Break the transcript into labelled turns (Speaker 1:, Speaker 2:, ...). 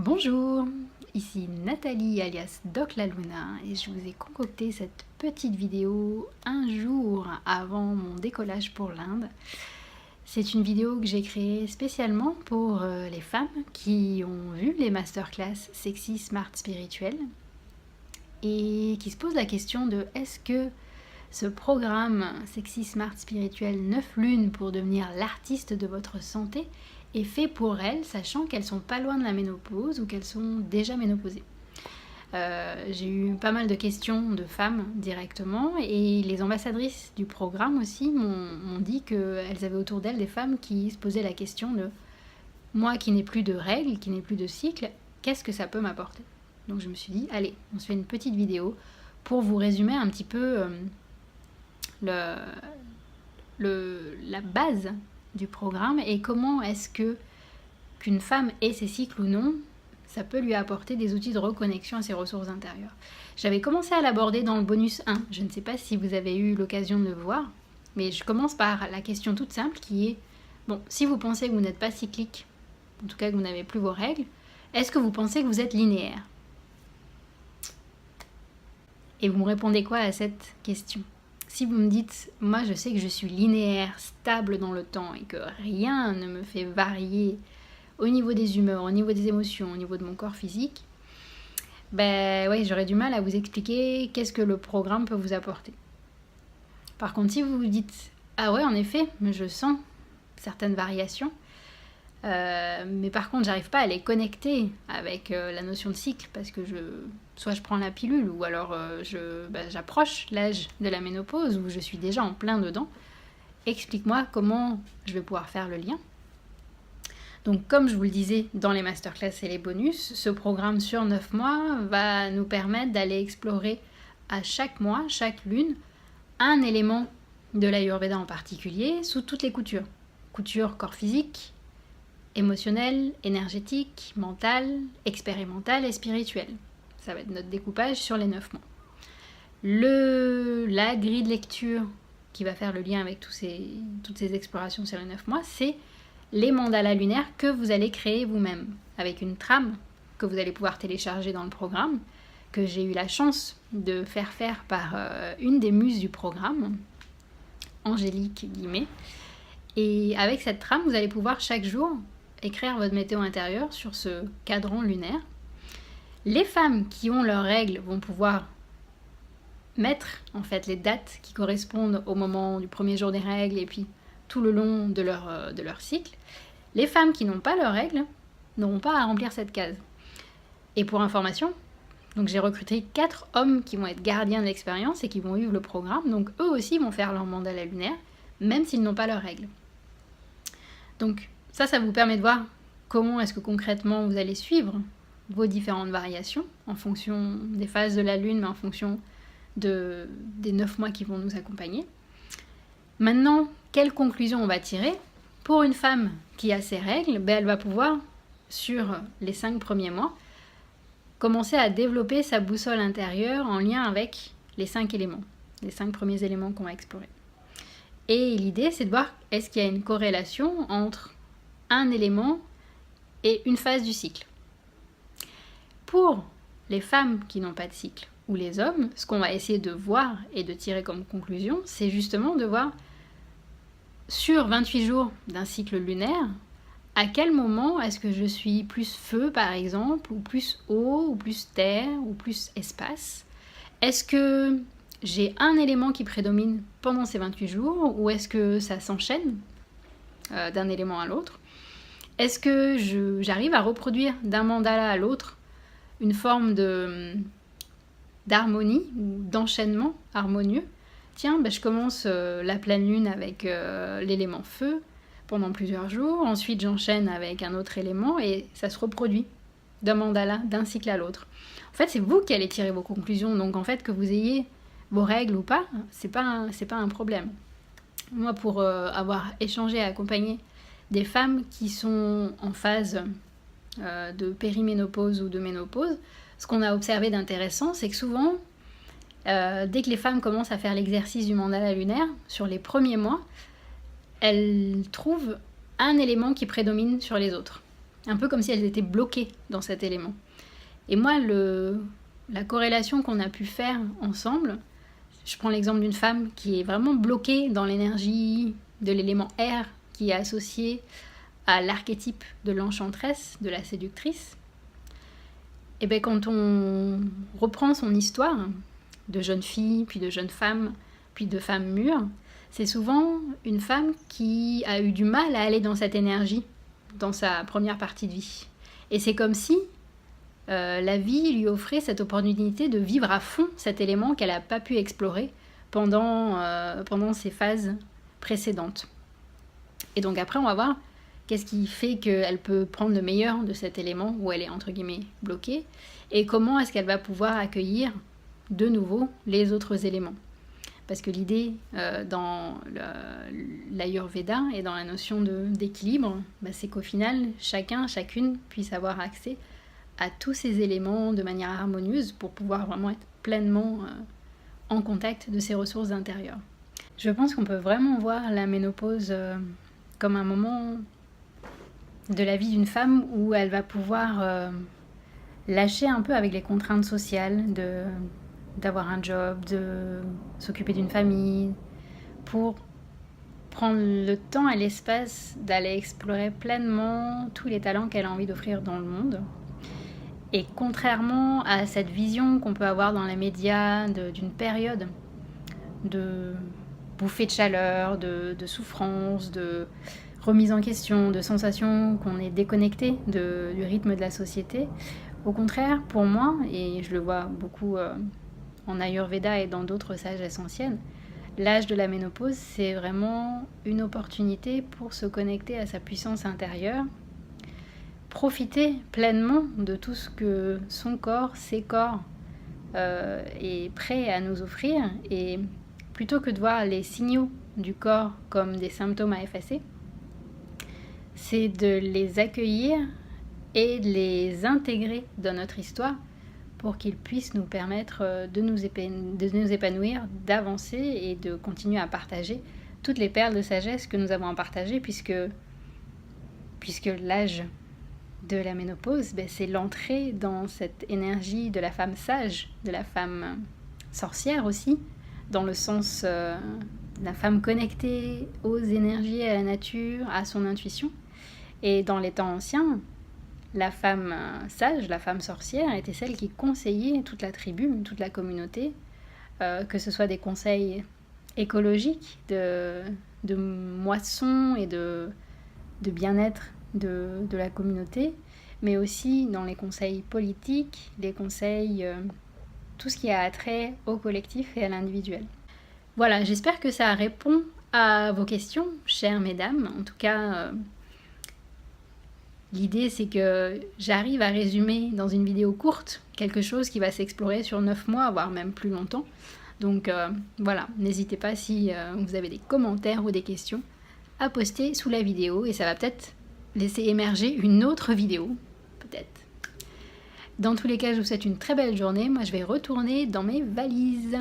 Speaker 1: Bonjour, ici Nathalie alias Doc La Luna et je vous ai concocté cette petite vidéo un jour avant mon décollage pour l'Inde. C'est une vidéo que j'ai créée spécialement pour les femmes qui ont vu les masterclass Sexy Smart Spirituel et qui se posent la question de est-ce que ce programme Sexy Smart Spirituel 9 lunes pour devenir l'artiste de votre santé est fait pour elles, sachant qu'elles sont pas loin de la ménopause ou qu'elles sont déjà ménopausées. J'ai eu pas mal de questions de femmes directement et les ambassadrices du programme aussi m'ont dit qu'elles avaient autour d'elles des femmes qui se posaient la question de moi qui n'ai plus de règles, qui n'ai plus de cycle, qu'est-ce que ça peut m'apporter? Donc je me suis dit, allez, on se fait une petite vidéo pour vous résumer un petit peu la base du programme et comment est-ce qu'une femme ait ses cycles ou non, ça peut lui apporter des outils de reconnexion à ses ressources intérieures. J'avais commencé à l'aborder dans le bonus 1, je ne sais pas si vous avez eu l'occasion de le voir, mais je commence par la question toute simple qui est, bon, si vous pensez que vous n'êtes pas cyclique, en tout cas que vous n'avez plus vos règles, est-ce que vous pensez que vous êtes linéaire? Et vous me répondez quoi à cette question? Si vous me dites, moi je sais que je suis linéaire, stable dans le temps et que rien ne me fait varier au niveau des humeurs, au niveau des émotions, au niveau de mon corps physique, ben ouais, j'aurais du mal à vous expliquer qu'est-ce que le programme peut vous apporter. Par contre, si vous vous dites, ah ouais, en effet, je sens certaines variations, mais par contre, j'arrive pas à les connecter avec la notion de cycle parce que soit je prends la pilule ou alors j'approche l'âge de la ménopause ou je suis déjà en plein dedans. Explique-moi comment je vais pouvoir faire le lien. Donc comme je vous le disais dans les masterclass et les bonus, ce programme sur 9 mois va nous permettre d'aller explorer à chaque mois, chaque lune, un élément de l'Ayurveda en particulier sous toutes les coutures. Couture corps physique, émotionnel, énergétique, mental, expérimental et spirituel. Ça va être notre découpage sur les 9 mois. La grille de lecture qui va faire le lien avec toutes ces explorations sur les 9 mois, c'est les mandalas lunaires que vous allez créer vous-même, avec une trame que vous allez pouvoir télécharger dans le programme, que j'ai eu la chance de faire par une des muses du programme, Angélique Guimet. Et avec cette trame, vous allez pouvoir chaque jour écrire votre météo intérieure sur ce cadran lunaire. Les femmes qui ont leurs règles vont pouvoir mettre en fait les dates qui correspondent au moment du premier jour des règles et puis tout le long de leur cycle. Les femmes qui n'ont pas leurs règles n'auront pas à remplir cette case. Et pour information, donc j'ai recruté 4 hommes qui vont être gardiens de l'expérience et qui vont vivre le programme, donc eux aussi vont faire leur mandala lunaire, même s'ils n'ont pas leurs règles. Donc ça vous permet de voir comment est-ce que concrètement vous allez suivre vos différentes variations en fonction des phases de la lune, mais en fonction des 9 mois qui vont nous accompagner. Maintenant, quelle conclusion on va tirer? Pour une femme qui a ses règles, elle va pouvoir, sur les 5 premiers mois, commencer à développer sa boussole intérieure en lien avec les 5 éléments, les 5 premiers éléments qu'on va explorer. Et l'idée, c'est de voir est-ce qu'il y a une corrélation entre un élément et une phase du cycle. Pour les femmes qui n'ont pas de cycle ou les hommes, ce qu'on va essayer de voir et de tirer comme conclusion, c'est justement de voir sur 28 jours d'un cycle lunaire, à quel moment est-ce que je suis plus feu par exemple, ou plus eau, ou plus terre, ou plus espace? Est-ce que j'ai un élément qui prédomine pendant ces 28 jours ou est-ce que ça s'enchaîne d'un élément à l'autre? Est-ce que j'arrive à reproduire d'un mandala à l'autre une forme d'harmonie ou d'enchaînement harmonieux? Tiens, je commence la pleine lune avec l'élément feu pendant plusieurs jours, ensuite j'enchaîne avec un autre élément et ça se reproduit d'un mandala, d'un cycle à l'autre. En fait, c'est vous qui allez tirer vos conclusions, donc en fait que vous ayez vos règles ou pas, c'est pas un problème. Moi, pour avoir échangé et accompagné des femmes qui sont en phase de périménopause ou de ménopause, ce qu'on a observé d'intéressant, c'est que souvent, dès que les femmes commencent à faire l'exercice du mandala lunaire, sur les premiers mois, elles trouvent un élément qui prédomine sur les autres. un peu comme si elles étaient bloquées dans cet élément. Et moi, la corrélation qu'on a pu faire ensemble, je prends l'exemple d'une femme qui est vraiment bloquée dans l'énergie de l'élément air qui est associé à l'archétype de l'enchanteresse, de la séductrice. Et bien quand on reprend son histoire de jeune fille, puis de jeune femme, puis de femme mûre, c'est souvent une femme qui a eu du mal à aller dans cette énergie dans sa première partie de vie. Et c'est comme si la vie lui offrait cette opportunité de vivre à fond cet élément qu'elle n'a pas pu explorer pendant ses phases précédentes. Et donc après, on va voir qu'est-ce qui fait qu'elle peut prendre le meilleur de cet élément où elle est entre guillemets bloquée, et comment est-ce qu'elle va pouvoir accueillir de nouveau les autres éléments. Parce que l'idée dans l'Ayurveda et dans la notion d'équilibre, c'est qu'au final, chacune puisse avoir accès à tous ces éléments de manière harmonieuse pour pouvoir vraiment être pleinement en contact de ses ressources intérieures. Je pense qu'on peut vraiment voir la ménopause comme un moment de la vie d'une femme où elle va pouvoir lâcher un peu avec les contraintes sociales, d'avoir un job, de s'occuper d'une famille, pour prendre le temps et l'espace d'aller explorer pleinement tous les talents qu'elle a envie d'offrir dans le monde. Et contrairement à cette vision qu'on peut avoir dans les médias d'une période de bouffée de chaleur, de souffrance, de remise en question, de sensation qu'on est déconnecté du rythme de la société, au contraire, pour moi, et je le vois beaucoup en Ayurveda et dans d'autres sagesses anciennes, l'âge de la ménopause, c'est vraiment une opportunité pour se connecter à sa puissance intérieure, profiter pleinement de tout ce que son corps, ses corps est prêt à nous offrir, et plutôt que de voir les signaux du corps comme des symptômes à effacer, c'est de les accueillir et de les intégrer dans notre histoire pour qu'ils puissent nous permettre de nous épanouir, d'avancer et de continuer à partager toutes les perles de sagesse que nous avons à partager, puisque l'âge de la ménopause, c'est l'entrée dans cette énergie de la femme sage, de la femme sorcière aussi, dans le sens de la femme connectée aux énergies, à la nature, à son intuition. Et dans les temps anciens, la femme sage, la femme sorcière, était celle qui conseillait toute la tribu, toute la communauté, que ce soit des conseils écologiques, de moisson et de bien-être de la communauté, mais aussi dans les conseils politiques, les conseils, tout ce qui a attrait au collectif et à l'individuel. Voilà, j'espère que ça répond à vos questions, chères mesdames. En tout cas, l'idée, c'est que j'arrive à résumer dans une vidéo courte quelque chose qui va s'explorer sur 9 mois, voire même plus longtemps. Donc voilà, n'hésitez pas si vous avez des commentaires ou des questions à poster sous la vidéo, et ça va peut-être laisser émerger une autre vidéo, peut-être. Dans tous les cas, je vous souhaite une très belle journée. Moi, je vais retourner dans mes valises.